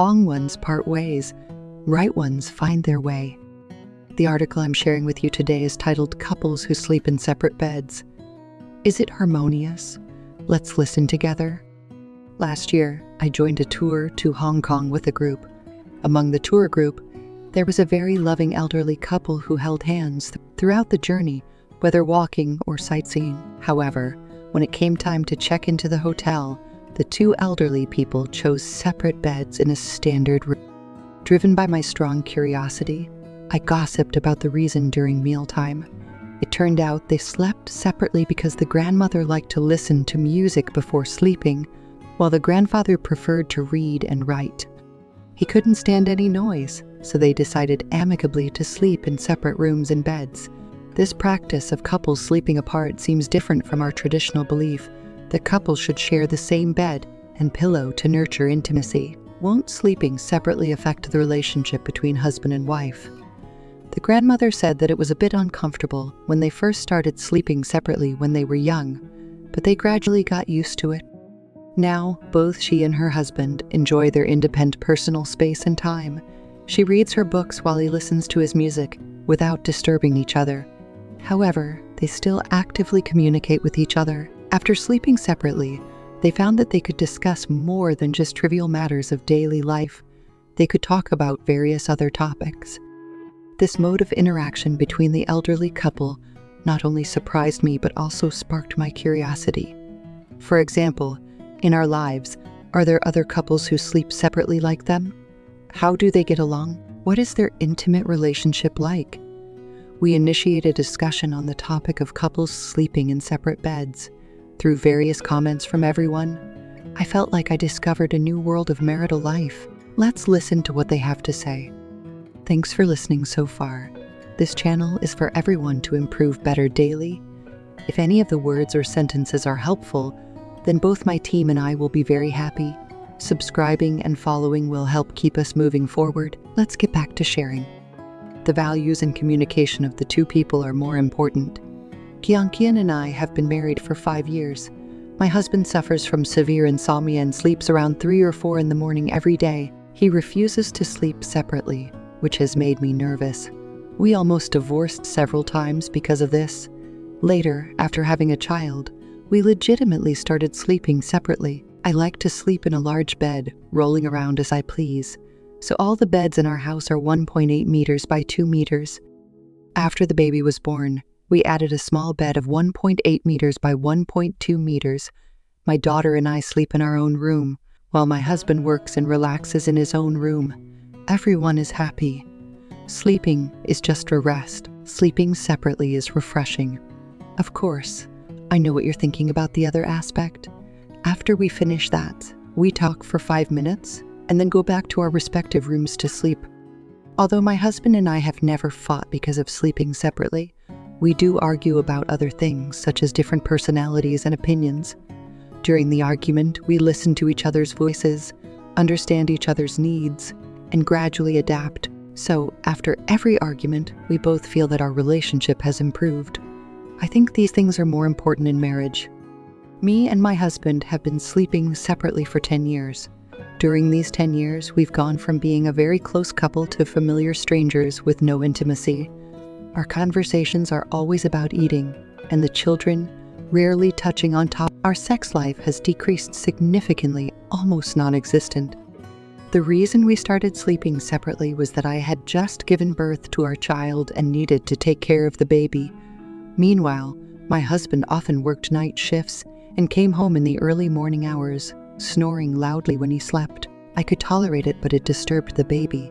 Wrong ones part ways, right ones find their way. The article I'm sharing with you today is titled Couples Who Sleep in Separate Beds. Is it harmonious? Let's listen together. Last year, I joined a tour to Hong Kong with a group. Among the tour group, there was a very loving elderly couple who held hands throughout the journey, whether walking or sightseeing. However, when it came time to check into the hotel, the two elderly people chose separate beds in a standard room. Driven by my strong curiosity, I gossiped about the reason during mealtime. It turned out they slept separately because the grandmother liked to listen to music before sleeping, while the grandfather preferred to read and write. He couldn't stand any noise, so they decided amicably to sleep in separate rooms and beds. This practice of couples sleeping apart seems different from our traditional belief that couples should share the same bed and pillow to nurture intimacy. Won't sleeping separately affect the relationship between husband and wife? The grandmother said that it was a bit uncomfortable when they first started sleeping separately when they were young, but they gradually got used to it. Now, both she and her husband enjoy their independent personal space and time. She reads her books while he listens to his music without disturbing each other. However, they still actively communicate with each other. After sleeping separately, they found that they could discuss more than just trivial matters of daily life. They could talk about various other topics. This mode of interaction between the elderly couple not only surprised me but also sparked my curiosity. For example, in our lives, are there other couples who sleep separately like them? How do they get along? What is their intimate relationship like? We initiated a discussion on the topic of couples sleeping in separate beds. Through various comments from everyone, I felt like I discovered a new world of marital life. Let's listen to what they have to say. Thanks for listening so far. This channel is for everyone to improve better daily. If any of the words or sentences are helpful, then both my team and I will be very happy. Subscribing and following will help keep us moving forward. Let's get back to sharing. The values and communication of the two people are more important. Kian and I have been married for 5 years. My husband suffers from severe insomnia and sleeps around 3 or 4 in the morning every day. He refuses to sleep separately, which has made me nervous. We almost divorced several times because of this. Later, after having a child, we legitimately started sleeping separately. I like to sleep in a large bed, rolling around as I please. So all the beds in our house are 1.8 meters by 2 meters. After the baby was born, we added a small bed of 1.8 meters by 1.2 meters. My daughter and I sleep in our own room, while my husband works and relaxes in his own room. Everyone is happy. Sleeping is just a rest. Sleeping separately is refreshing. Of course, I know what you're thinking about the other aspect. After we finish that, we talk for 5 minutes and then go back to our respective rooms to sleep. Although my husband and I have never fought because of sleeping separately, we do argue about other things such as different personalities and opinions. During the argument, we listen to each other's voices, understand each other's needs, and gradually adapt. So, after every argument, we both feel that our relationship has improved. I think these things are more important in marriage. Me and my husband have been sleeping separately for 10 years. During these 10 years, we've gone from being a very close couple to familiar strangers with no intimacy. Our conversations are always about eating, and the children rarely touching on top. Our sex life has decreased significantly, almost non-existent. The reason we started sleeping separately was that I had just given birth to our child and needed to take care of the baby. Meanwhile, my husband often worked night shifts and came home in the early morning hours, snoring loudly when he slept. I could tolerate it, but it disturbed the baby.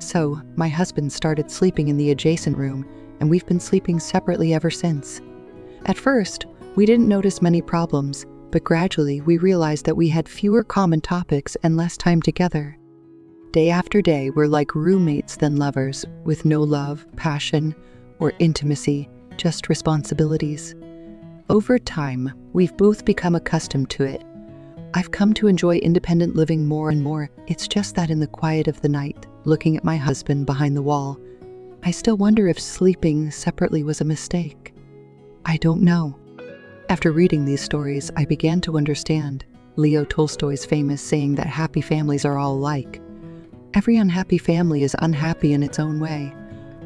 So, my husband started sleeping in the adjacent room, and we've been sleeping separately ever since. At first, we didn't notice many problems, but gradually we realized that we had fewer common topics and less time together. Day after day, we're like roommates than lovers, with no love, passion, or intimacy, just responsibilities. Over time, we've both become accustomed to it. I've come to enjoy independent living more and more. It's just that in the quiet of the night, looking at my husband behind the wall, I still wonder if sleeping separately was a mistake. I don't know. After reading these stories, I began to understand Leo Tolstoy's famous saying that happy families are all alike. Every unhappy family is unhappy in its own way.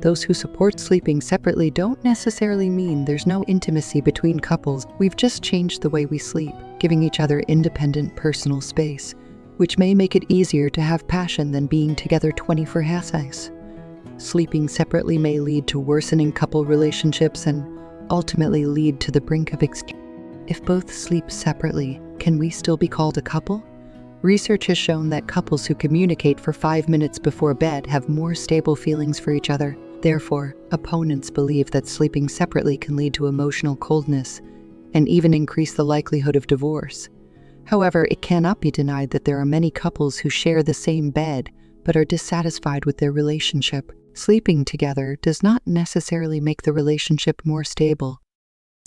Those who support sleeping separately don't necessarily mean there's no intimacy between couples. We've just changed the way we sleep, giving each other independent personal space, which may make it easier to have passion than being together 24/7. Sleeping separately may lead to worsening couple relationships and ultimately lead to the brink of extinction. If both sleep separately, can we still be called a couple? Research has shown that couples who communicate for 5 minutes before bed have more stable feelings for each other. Therefore, opponents believe that sleeping separately can lead to emotional coldness and even increase the likelihood of divorce. However, it cannot be denied that there are many couples who share the same bed but are dissatisfied with their relationship. Sleeping together does not necessarily make the relationship more stable.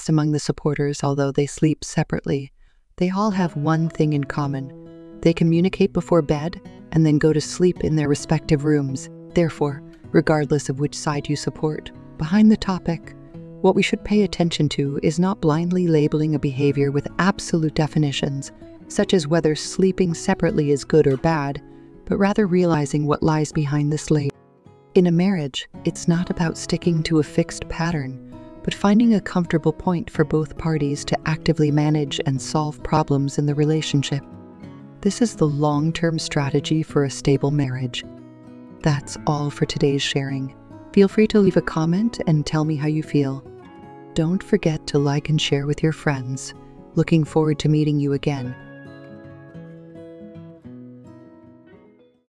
Among the supporters, although they sleep separately, they all have one thing in common. They communicate before bed and then go to sleep in their respective rooms. Therefore, regardless of which side you support, behind the topic, what we should pay attention to is not blindly labeling a behavior with absolute definitions, such as whether sleeping separately is good or bad, but rather realizing what lies behind this label. In a marriage, it's not about sticking to a fixed pattern, but finding a comfortable point for both parties to actively manage and solve problems in the relationship. This is the long-term strategy for a stable marriage. That's all for today's sharing. Feel free to leave a comment and tell me how you feel. Don't forget to like and share with your friends. Looking forward to meeting you again.